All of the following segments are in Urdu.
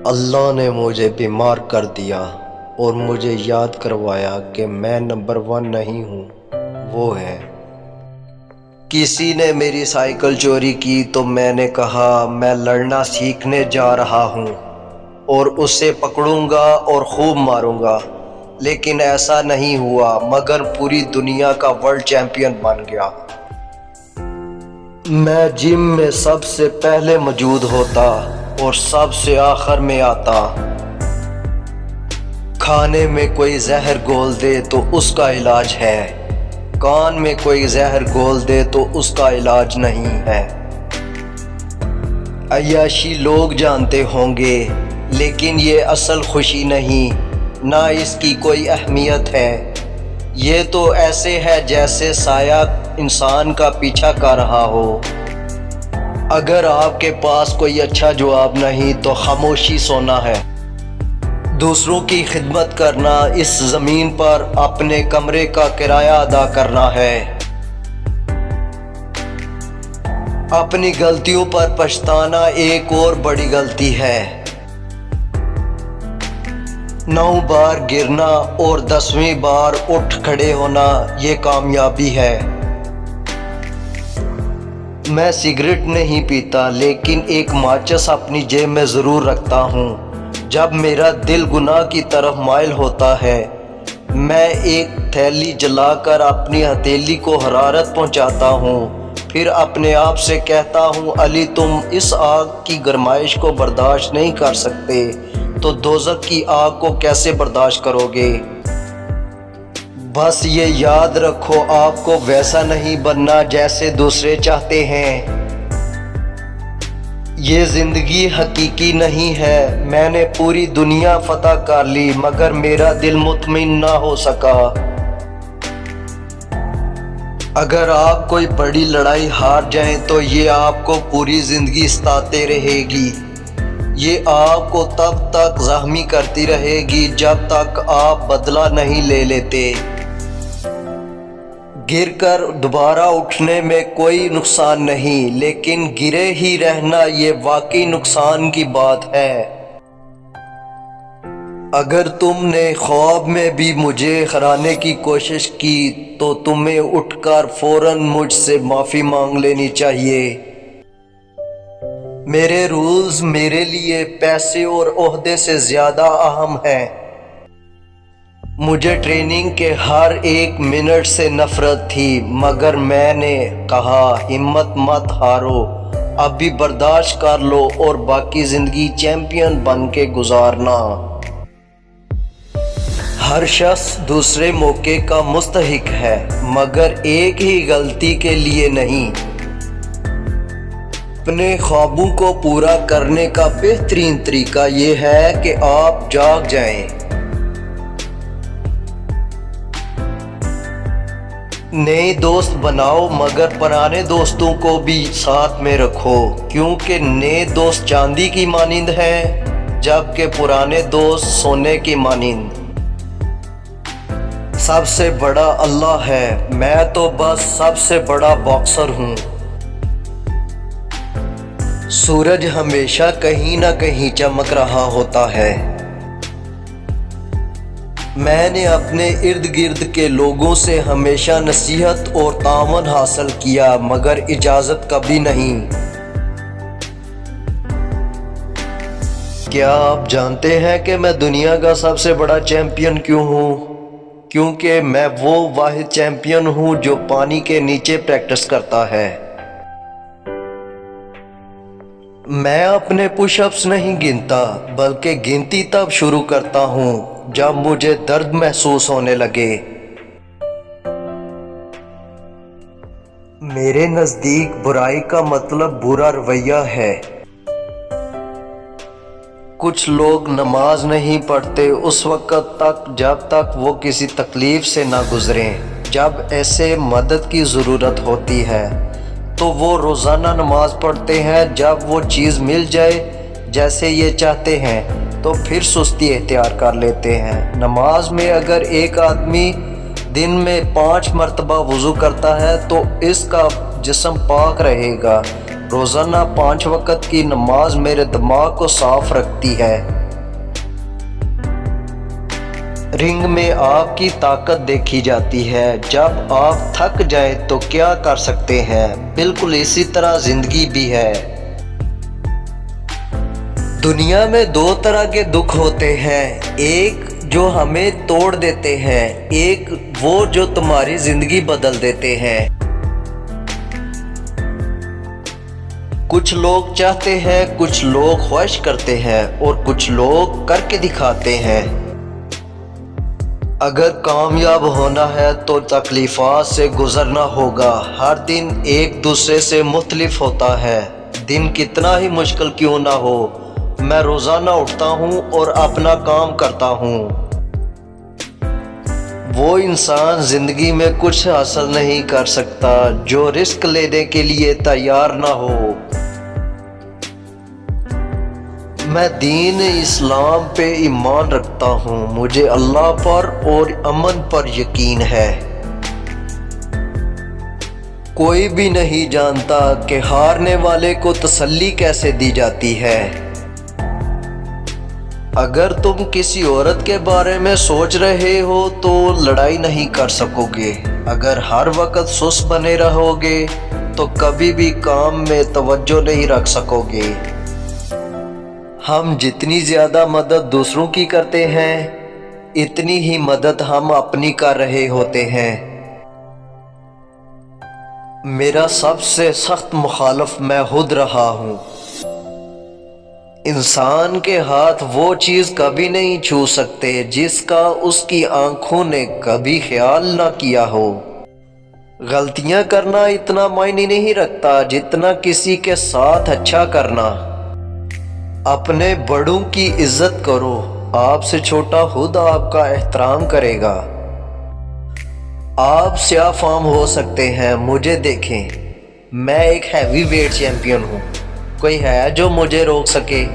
اللہ نے مجھے بیمار کر دیا اور مجھے یاد کروایا کہ میں نمبر 1 نہیں ہوں، وہ ہے۔ کسی نے میری سائیکل چوری کی تو میں نے کہا میں لڑنا سیکھنے جا رہا ہوں اور اسے پکڑوں گا اور خوب ماروں گا، لیکن ایسا نہیں ہوا مگر پوری دنیا کا ورلڈ چیمپئن بن گیا۔ میں جم میں سب سے پہلے موجود ہوتا اور سب سے آخر میں آتا۔ کھانے میں کوئی زہر گھول دے تو اس کا علاج ہے، کان میں کوئی زہر گھول دے تو اس کا علاج نہیں ہے۔ عیاشی لوگ جانتے ہوں گے لیکن یہ اصل خوشی نہیں، نہ اس کی کوئی اہمیت ہے۔ یہ تو ایسے ہے جیسے سایہ انسان کا پیچھا کر رہا ہو۔ اگر آپ کے پاس کوئی اچھا جواب نہیں تو خاموشی سونا ہے۔ دوسروں کی خدمت کرنا اس زمین پر اپنے کمرے کا کرایہ ادا کرنا ہے۔ اپنی غلطیوں پر پچھتانا ایک اور بڑی غلطی ہے۔ 9 بار گرنا اور 10ویں بار اٹھ کھڑے ہونا یہ کامیابی ہے۔ میں سگریٹ نہیں پیتا لیکن ایک ماچس اپنی جیب میں ضرور رکھتا ہوں۔ جب میرا دل گناہ کی طرف مائل ہوتا ہے میں ایک تھیلی جلا کر اپنی ہتھیلی کو حرارت پہنچاتا ہوں، پھر اپنے آپ سے کہتا ہوں علی تم اس آگ کی گرمائش کو برداشت نہیں کر سکتے تو دوزخ کی آگ کو کیسے برداشت کرو گے؟ بس یہ یاد رکھو آپ کو ویسا نہیں بننا جیسے دوسرے چاہتے ہیں۔ یہ زندگی حقیقی نہیں ہے۔ میں نے پوری دنیا فتح کر لی مگر میرا دل مطمئن نہ ہو سکا۔ اگر آپ کوئی بڑی لڑائی ہار جائیں تو یہ آپ کو پوری زندگی ستاتے رہے گی۔ یہ آپ کو تب تک زخمی کرتی رہے گی جب تک آپ بدلہ نہیں لے لیتے۔ گر کر دوبارہ اٹھنے میں کوئی نقصان نہیں، لیکن گرے ہی رہنا یہ واقعی نقصان کی بات ہے۔ اگر تم نے خواب میں بھی مجھے ہرانے کی کوشش کی تو تمہیں اٹھ کر فوراً مجھ سے معافی مانگ لینی چاہیے۔ میرے رولز میرے لیے پیسے اور عہدے سے زیادہ اہم ہیں۔ مجھے ٹریننگ کے ہر ایک منٹ سے نفرت تھی مگر میں نے کہا ہمت مت ہارو، اب بھی برداشت کر لو اور باقی زندگی چیمپئن بن کے گزارنا۔ ہر شخص دوسرے موقع کا مستحق ہے مگر ایک ہی غلطی کے لیے نہیں۔ اپنے خوابوں کو پورا کرنے کا بہترین طریقہ یہ ہے کہ آپ جاگ جائیں۔ نئے دوست بناؤ مگر پرانے دوستوں کو بھی ساتھ میں رکھو، کیونکہ نئے دوست چاندی کی مانند ہیں جبکہ پرانے دوست سونے کی مانند۔ سب سے بڑا اللہ ہے، میں تو بس سب سے بڑا باکسر ہوں۔ سورج ہمیشہ کہیں نہ کہیں چمک رہا ہوتا ہے۔ میں نے اپنے ارد گرد کے لوگوں سے ہمیشہ نصیحت اور تعاون حاصل کیا مگر اجازت کبھی نہیں۔ کیا آپ جانتے ہیں کہ میں دنیا کا سب سے بڑا چیمپئن کیوں ہوں؟ کیونکہ میں وہ واحد چیمپئن ہوں جو پانی کے نیچے پریکٹس کرتا ہے۔ میں اپنے پش اپس نہیں گنتا بلکہ گنتی تب شروع کرتا ہوں جب مجھے درد محسوس ہونے لگے۔ میرے نزدیک برائی کا مطلب برا رویہ ہے۔ کچھ لوگ نماز نہیں پڑھتے اس وقت تک جب تک وہ کسی تکلیف سے نہ گزریں۔ جب ایسے مدد کی ضرورت ہوتی ہے تو وہ روزانہ نماز پڑھتے ہیں، جب وہ چیز مل جائے جیسے یہ چاہتے ہیں تو پھر سستی اختیار کر لیتے ہیں۔ نماز میں اگر ایک آدمی دن میں 5 مرتبہ وضو کرتا ہے تو اس کا جسم پاک رہے گا، روزانہ 5 وقت کی نماز میرے دماغ کو صاف رکھتی ہے۔ رنگ میں آپ کی طاقت دیکھی جاتی ہے۔ جب آپ تھک جائیں تو کیا کر سکتے ہیں؟ بالکل اسی طرح زندگی بھی ہے۔ دنیا میں 2 طرح کے دکھ ہوتے ہیں، ایک جو ہمیں توڑ دیتے ہیں، ایک وہ جو تمہاری زندگی بدل دیتے ہیں۔ کچھ لوگ چاہتے ہیں، کچھ لوگ خواہش کرتے ہیں اور کچھ لوگ کر کے دکھاتے ہیں۔ اگر کامیاب ہونا ہے تو تکلیفات سے گزرنا ہوگا۔ ہر دن ایک دوسرے سے مختلف ہوتا ہے، دن کتنا ہی مشکل کیوں نہ ہو۔ میں روزانہ اٹھتا ہوں اور اپنا کام کرتا ہوں۔ وہ انسان زندگی میں کچھ حاصل نہیں کر سکتا جو رسک لینے کے لیے تیار نہ ہو۔ میں دین اسلام پہ ایمان رکھتا ہوں، مجھے اللہ پر اور امن پر یقین ہے۔ کوئی بھی نہیں جانتا کہ ہارنے والے کو تسلی کیسے دی جاتی ہے۔ اگر تم کسی عورت کے بارے میں سوچ رہے ہو تو لڑائی نہیں کر سکو گے۔ اگر ہر وقت سست بنے رہو گے تو کبھی بھی کام میں توجہ نہیں رکھ سکو گے۔ ہم جتنی زیادہ مدد دوسروں کی کرتے ہیں، اتنی ہی مدد ہم اپنی کر رہے ہوتے ہیں۔ میرا سب سے سخت مخالف میں خود رہا ہوں۔ انسان کے ہاتھ وہ چیز کبھی نہیں چھو سکتے جس کا اس کی آنکھوں نے کبھی خیال نہ کیا ہو۔ غلطیاں کرنا اتنا معنی نہیں رکھتا جتنا کسی کے ساتھ اچھا کرنا۔ اپنے بڑوں کی عزت کرو، آپ سے چھوٹا خود آپ کا احترام کرے گا۔ آپ سیاہ فام ہو سکتے ہیں، مجھے دیکھیں، میں ایک ہیوی ویٹ چیمپئن ہوں۔ کوئی ہے جو مجھے روک سکے؟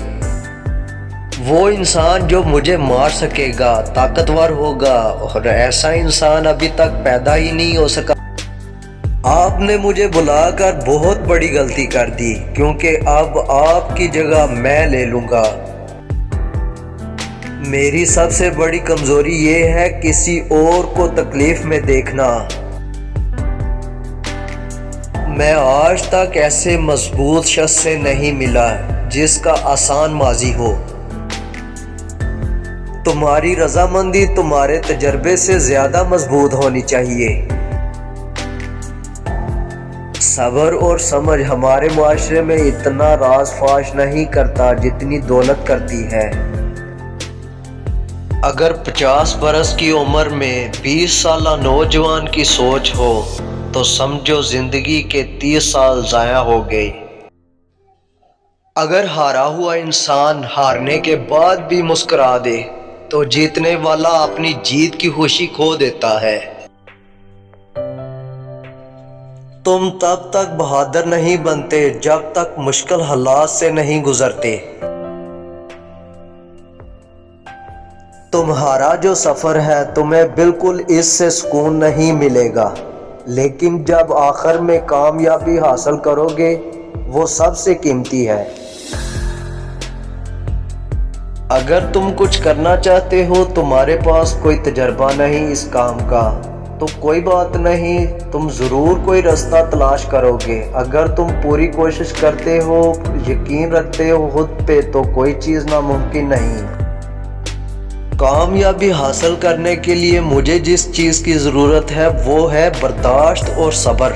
وہ انسان جو مجھے مار سکے گا طاقتور ہوگا، اور ایسا انسان ابھی تک پیدا ہی نہیں ہو سکا۔ آپ نے مجھے بلا کر بہت بڑی غلطی کر دی، کیونکہ اب آپ کی جگہ میں لے لوں گا۔ میری سب سے بڑی کمزوری یہ ہے کسی اور کو تکلیف میں دیکھنا۔ میں آج تک ایسے مضبوط شخص سے نہیں ملا جس کا آسان ماضی ہو۔ تمہاری رضامندی تمہارے تجربے سے زیادہ مضبوط ہونی چاہیے۔ صبر اور سمجھ ہمارے معاشرے میں اتنا راز فاش نہیں کرتا جتنی دولت کرتی ہے۔ اگر 50 برس کی عمر میں 20 سالہ نوجوان کی سوچ ہو تو سمجھو زندگی کے 30 سال ضائع ہو گئے۔ اگر ہارا ہوا انسان ہارنے کے بعد بھی مسکرا دے تو جیتنے والا اپنی جیت کی خوشی کھو دیتا ہے۔ تم تب تک بہادر نہیں بنتے جب تک مشکل حالات سے نہیں گزرتے۔ تمہارا جو سفر ہے تمہیں بالکل اس سے سکون نہیں ملے گا، لیکن جب آخر میں کامیابی حاصل کرو گے وہ سب سے قیمتی ہے۔ اگر تم کچھ کرنا چاہتے ہو، تمہارے پاس کوئی تجربہ نہیں اس کام کا، تو کوئی بات نہیں، تم ضرور کوئی راستہ تلاش کرو گے۔ اگر تم پوری کوشش کرتے ہو، یقین رکھتے ہو خود پہ، تو کوئی چیز ناممکن نہیں۔ کامیابی حاصل کرنے کے لیے مجھے جس چیز کی ضرورت ہے وہ ہے برداشت اور صبر۔